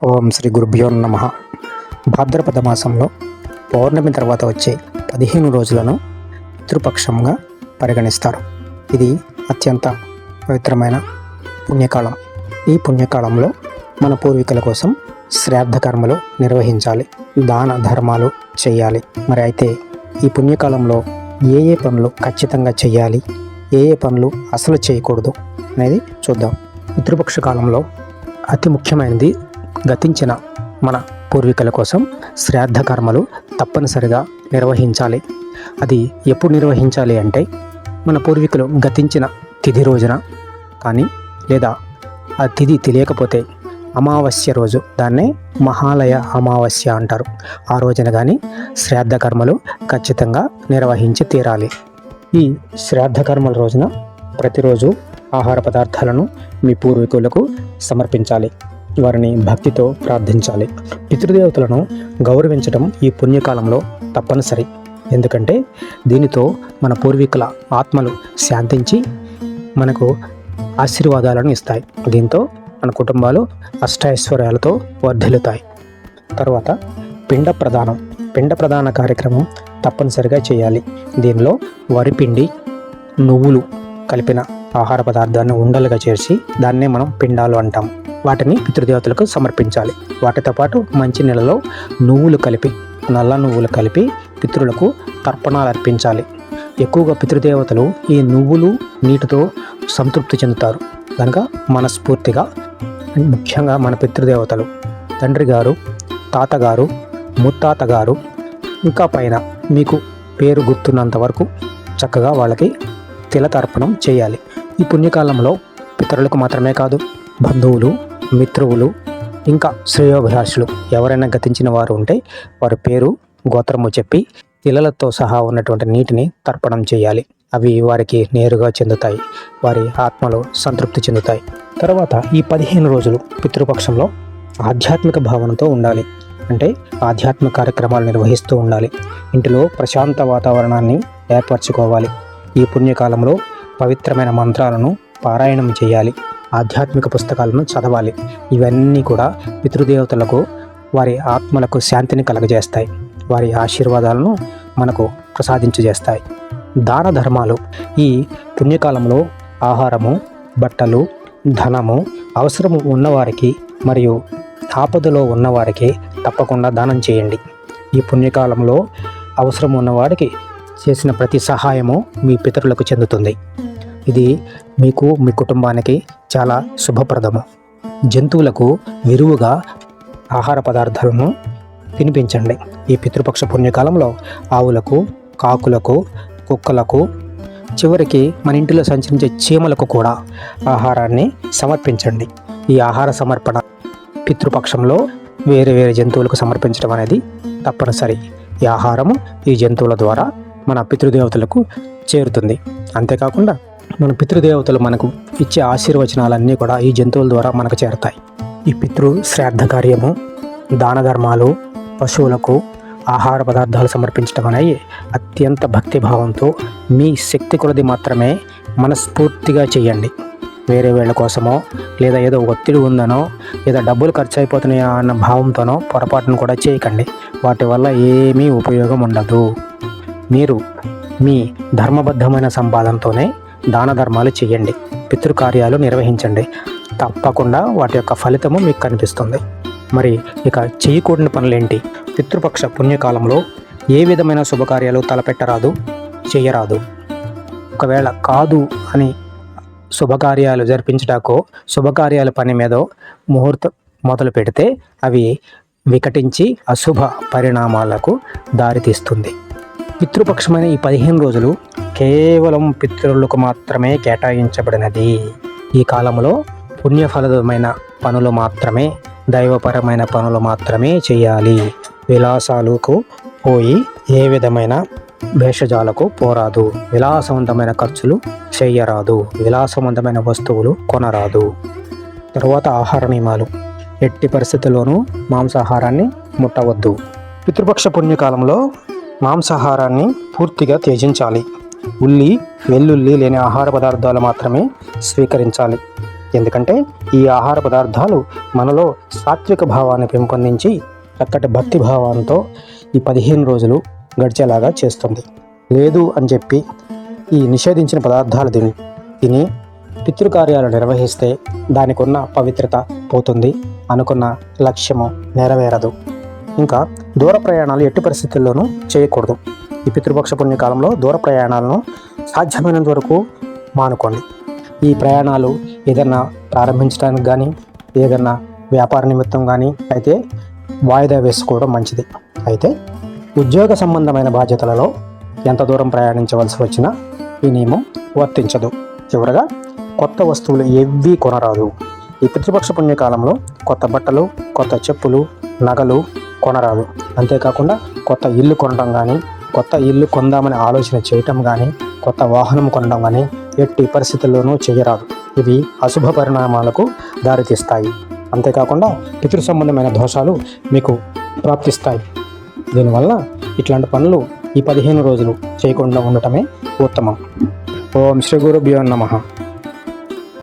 ఓం శ్రీ గురుభ్యో నమః. భాద్రపద మాసంలో పౌర్ణమి తర్వాత వచ్చే 15 రోజులను పితృపక్షంగా పరిగణిస్తారు. ఇది అత్యంత పవిత్రమైన పుణ్యకాలం. ఈ పుణ్యకాలంలో మన పూర్వీకుల కోసం శ్రాద్ధ కర్మలు నిర్వహించాలి, దాన ధర్మాలు చేయాలి. మరి అయితే ఈ పుణ్యకాలంలో ఏ ఏ పనులు ఖచ్చితంగా చేయాలి, ఏ ఏ పనులు అసలు చేయకూడదు అనేది చూద్దాం. పితృపక్ష కాలంలో అతి ముఖ్యమైనది గతించిన మన పూర్వీకుల కోసం శ్రాద్ధ కర్మలు తప్పనిసరిగా నిర్వహించాలి. అది ఎప్పుడు నిర్వహించాలి అంటే మన పూర్వీకులు గతించిన తిథి రోజున కానీ, లేదా ఆ తిథి తెలియకపోతే అమావాస్య రోజు, దాన్నే మహాలయ అమావాస్య అంటారు, ఆ రోజున కానీ శ్రాద్ధ కర్మలు ఖచ్చితంగా నిర్వహించి తీరాలి. ఈ శ్రాద్ధ కర్మల రోజున ప్రతిరోజు ఆహార పదార్థాలను మీ పూర్వీకులకు సమర్పించాలి, వారిని భక్తితో ప్రార్థించాలి. పితృదేవతలను గౌరవించడం ఈ పుణ్యకాలంలో తప్పనిసరి. ఎందుకంటే దీనితో మన పూర్వీకుల ఆత్మలు శాంతించి మనకు ఆశీర్వాదాలను ఇస్తాయి. దీంతో మన కుటుంబాలు అష్టైశ్వర్యాలతో వర్ధిల్లుతాయి. తర్వాత పిండ ప్రదాన కార్యక్రమం తప్పనిసరిగా చేయాలి. దీనిలో వరిపిండి, నువ్వులు కలిపిన ఆహార పదార్థాన్ని ఉండలుగా చేసి దాన్నే మనం పిండాలు అంటాం. వాటిని పితృదేవతలకు సమర్పించాలి. వాటితో పాటు మంచి నీళ్ళలో నల్ల నువ్వులు కలిపి పితృలకు తర్పణాలు అర్పించాలి. ఎక్కువగా పితృదేవతలు ఈ నువ్వులు నీటితో సంతృప్తి చెందుతారు కనుక మనస్ఫూర్తిగా, ముఖ్యంగా మన పితృదేవతలు తండ్రి గారు, తాతగారు, ముత్తాతగారు, ఇంకా పైన మీకు పేరు గుర్తున్నంత వరకు చక్కగా వాళ్ళకి తిలతర్పణం చేయాలి. ఈ పుణ్యకాలంలో పితరులకు మాత్రమే కాదు, బంధువులు, మిత్రువులు, ఇంకా శ్రేయోభిలాషులు ఎవరైనా గతించిన వారు ఉంటే వారి పేరు, గోత్రము చెప్పి తిలలతో సహా ఉన్నటువంటి నీటిని తర్పణం చేయాలి. అవి వారికి నేరుగా చెందుతాయి, వారి ఆత్మలు సంతృప్తి చెందుతాయి. తర్వాత ఈ 15 రోజులు పితృపక్షంలో ఆధ్యాత్మిక భావనతో ఉండాలి. అంటే ఆధ్యాత్మిక కార్యక్రమాలు నిర్వహిస్తూ ఉండాలి. ఇంటిలో ప్రశాంత వాతావరణాన్ని ఏర్పరచుకోవాలి. ఈ పుణ్యకాలంలో పవిత్రమైన మంత్రాలను పారాయణం చేయాలి, ఆధ్యాత్మిక పుస్తకాలను చదవాలి. ఇవన్నీ కూడా పితృదేవతలకు, వారి ఆత్మలకు శాంతిని కలగజేస్తాయి, వారి ఆశీర్వాదాలను మనకు ప్రసాదించజేస్తాయి. దాన ధర్మాలు ఈ పుణ్యకాలంలో ఆహారము, బట్టలు, ధనము అవసరము ఉన్నవారికి మరియు ఆపదలో ఉన్నవారికి తప్పకుండా దానం చేయండి. ఈ పుణ్యకాలంలో అవసరం ఉన్నవారికి చేసిన ప్రతి సహాయము మీ పితరులకు చెందుతుంది. ఇది మీకు, మీ కుటుంబానికి చాలా శుభప్రదము. జంతువులకు విరువుగా ఆహార పదార్థాలను తినిపించండి. ఈ పితృపక్ష పుణ్యకాలంలో ఆవులకు, కాకులకు, కుక్కలకు, చివరికి మన ఇంటిలో సంచరించే చీమలకు కూడా ఆహారాన్ని సమర్పించండి. ఈ ఆహార సమర్పణ పితృపక్షంలో వేరే వేరే జంతువులకు సమర్పించడం అనేది తప్పనిసరి. ఈ ఆహారము ఈ జంతువుల ద్వారా మన పితృదేవతలకు చేరుతుంది. అంతేకాకుండా మన పితృదేవతలు మనకు ఇచ్చే ఆశీర్వచనాలన్నీ కూడా ఈ జంతువుల ద్వారా మనకు చేరతాయి. ఈ పితృ శ్రాద్ధ కార్యము, దాన ధర్మాలు, పశువులకు ఆహార పదార్థాలు సమర్పించడం అనేవి అత్యంత భక్తిభావంతో మీ శక్తి కొలది మాత్రమే మనస్ఫూర్తిగా చేయండి. వేరే వేళ్ళ కోసమో, లేదా ఏదో ఒత్తిడి ఉందనో, లేదా డబ్బులు ఖర్చు అయిపోతున్నాయా అన్న భావంతోనో పొరపాటును కూడా చేయకండి. వాటి వల్ల ఏమీ ఉపయోగం ఉండదు. మీరు మీ ధర్మబద్ధమైన సంపాదనతోనే దాన ధర్మాలు చేయండి, పితృకార్యాలు నిర్వహించండి. తప్పకుండా వాటి యొక్క ఫలితము మీకు కనిపిస్తుంది. మరి ఇక చేయకూడని పనులేంటి? పితృపక్ష పుణ్యకాలంలో ఏ విధమైన శుభకార్యాలు తలపెట్టరాదు, చేయరాదు. ఒకవేళ కాదు అని శుభకార్యాలు జరిపించడాకో, శుభకార్యాల పని మీదో ముహూర్తం మొదలు పెడితే అవి వికటించి అశుభ పరిణామాలకు దారితీస్తుంది. పితృపక్షమైన ఈ 15 రోజులు కేవలం పితృలకు మాత్రమే కేటాయించబడినది. ఈ కాలంలో పుణ్యఫలమైన పనులు మాత్రమే, దైవపరమైన పనులు మాత్రమే చేయాలి. విలాసాలకు పోయి ఏ విధమైన భేషజాలకు పోరాదు, విలాసవంతమైన ఖర్చులు చేయరాదు, విలాసవంతమైన వస్తువులు కొనరాదు. తరువాత ఆహార నియమాలు. ఎట్టి పరిస్థితుల్లోనూ మాంసాహారాన్ని ముట్టవద్దు. పితృపక్ష పుణ్యకాలంలో మాంసాహారాన్ని పూర్తిగా త్యజించాలి. ఉల్లి, వెల్లుల్లి లేని ఆహార పదార్థాలు మాత్రమే స్వీకరించాలి. ఎందుకంటే ఈ ఆహార పదార్థాలు మనలో సాత్విక భావాన్ని పెంపొందించి చక్కటి భక్తి భావంతో ఈ 15 రోజులు గడిచేలాగా చేస్తుంది. లేదు అని చెప్పి ఈ నిషేధించిన పదార్థాలు తిని పితృకార్యాలు నిర్వహిస్తే దానికి ఉన్న పవిత్రత పోతుంది, అనుకున్న లక్ష్యము నెరవేరదు. ఇంకా దూర ప్రయాణాలు ఎట్టి పరిస్థితుల్లోనూ చేయకూడదు. ఈ పితృపక్ష పుణ్యకాలంలో దూర ప్రయాణాలను సాధ్యమైనంత వరకు మానుకోండి. ఈ ప్రయాణాలు ఏదన్నా ప్రారంభించడానికి కానీ ఏదన్నా వ్యాపార నిమిత్తం కానీ అయితే వాయిదా వేసుకోవడం మంచిది. అయితే ఉద్యోగ సంబంధమైన బాధ్యతలలో ఎంత దూరం ప్రయాణించవలసి వచ్చినా ఈ నియమం వర్తించదు. చివరగా కొత్త వస్తువులు ఏవీ కొనరాదు. ఈ పితృపక్ష పుణ్యకాలంలో కొత్త బట్టలు, కొత్త చెప్పులు, నగలు కొనరాదు. అంతేకాకుండా కొత్త ఇల్లు కొనడం కానీ, కొత్త ఇల్లు కొందామని ఆలోచన చేయటం కానీ, కొత్త వాహనం కొనడం కానీ ఎట్టి పరిస్థితుల్లోనూ చేయరాదు. ఇవి అశుభ పరిణామాలకు దారితీస్తాయి. అంతేకాకుండా పితృ సంబంధమైన దోషాలు మీకు ప్రాప్తిస్తాయి. దీనివల్ల ఇట్లాంటి పనులు ఈ 15 రోజులు చేయకుండా ఉండటమే ఉత్తమం. ఓం శ్రీ గురుభ్యో నమః.